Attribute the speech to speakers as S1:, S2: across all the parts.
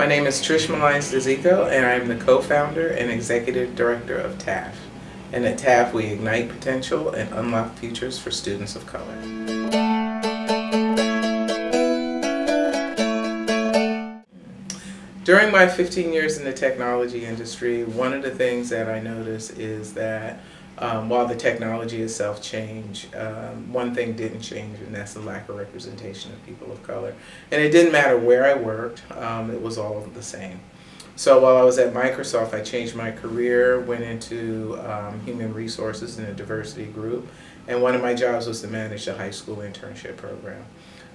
S1: My name is Trish Millines Dziko, and I am the co-founder and Executive Director of TAF. And at TAF, we ignite potential and unlock futures for students of color. During my 15 years in the technology industry, one of the things that I noticed is that while the technology itself changed, one thing didn't change, and that's the lack of representation of people of color. And it didn't matter where I worked, it was all the same. So while I was at Microsoft, I changed my career, went into human resources in a diversity group, and one of my jobs was to manage the high school internship program.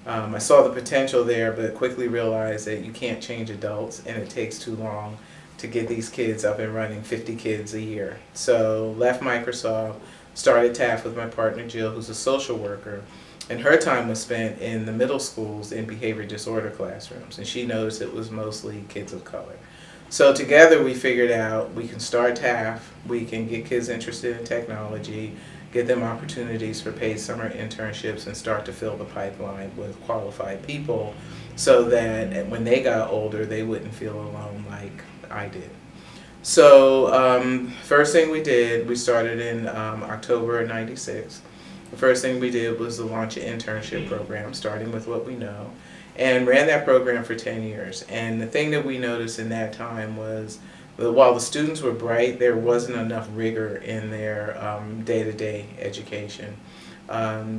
S1: I saw the potential there, but quickly realized that you can't change adults, and it takes too long to get these kids up and running, 50 kids a year. So left Microsoft, started TAF with my partner Jill, who's a social worker, and her time was spent in the middle schools in behavior disorder classrooms, and she noticed it was mostly kids of color. So together we figured out we can start TAF, we can get kids interested in technology, get them opportunities for paid summer internships, and start to fill the pipeline with qualified people so that when they got older they wouldn't feel alone like I did. So first thing we did, we started in October of '96. The first thing we did was to launch an internship program, starting with What We Know, and ran that program for 10 years. And the thing that we noticed in that time was that while the students were bright, there wasn't enough rigor in their day-to-day education.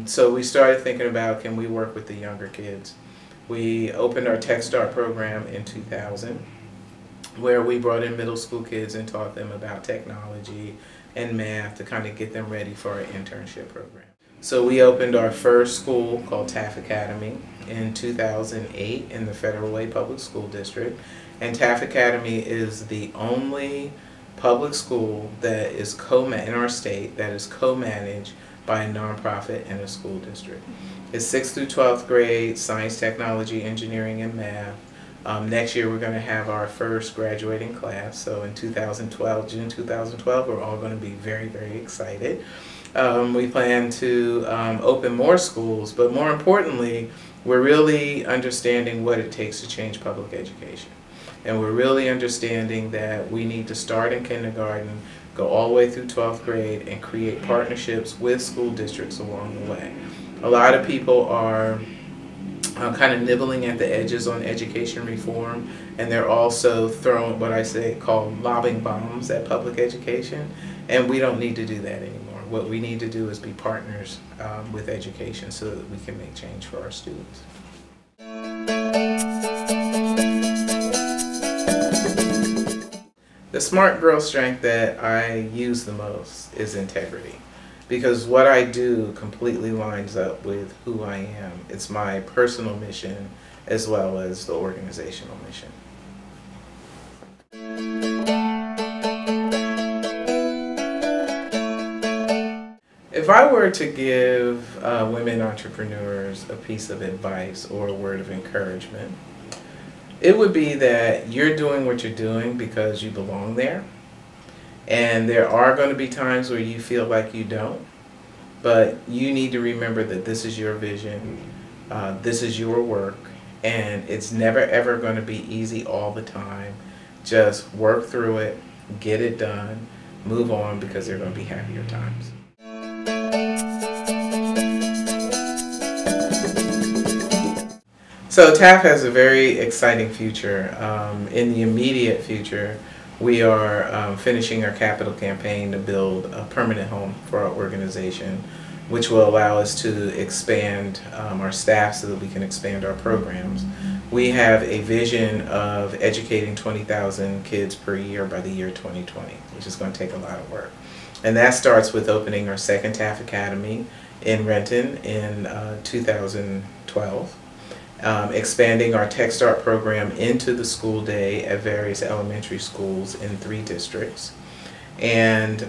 S1: So we started thinking about, can we work with the younger kids? We opened our Tech Start program in 2000, where we brought in middle school kids and taught them about technology and math to kind of get them ready for our internship program. So we opened our first school called TAF Academy in 2008 in the Federal Way Public School District. And TAF Academy is the only public school that is in our state that is co-managed by a nonprofit and a school district. It's 6th through 12th grade, science, technology, engineering, and math. Next year we're going to have our first graduating class, so in 2012, June 2012, we're all going to be very, very excited. We plan to open more schools, but more importantly, we're really understanding what it takes to change public education. And we're really understanding that we need to start in kindergarten, go all the way through 12th grade, and create partnerships with school districts along the way. A lot of people are kind of nibbling at the edges on education reform, and they're also throwing what I call lobbing bombs at public education, and we don't need to do that anymore. What we need to do is be partners with education so that we can make change for our students. The smart girl strength that I use the most is integrity, because what I do completely lines up with who I am. It's my personal mission as well as the organizational mission. If I were to give women entrepreneurs a piece of advice or a word of encouragement, it would be that you're doing what you're doing because you belong there. And there are going to be times where you feel like you don't, but you need to remember that this is your vision, this is your work, and it's never ever going to be easy all the time. Just work through it, get it done, move on, because there are going to be happier times. So TAF has a very exciting future. In the immediate future, we are finishing our capital campaign to build a permanent home for our organization, which will allow us to expand our staff so that we can expand our programs. We have a vision of educating 20,000 kids per year by the year 2020, which is going to take a lot of work. And that starts with opening our second TAF Academy in Renton in 2012. Expanding our Tech Start program into the school day at various elementary schools in 3 districts, and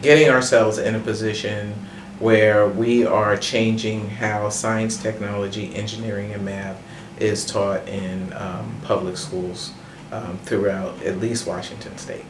S1: getting ourselves in a position where we are changing how science, technology, engineering, and math is taught in public schools throughout at least Washington State.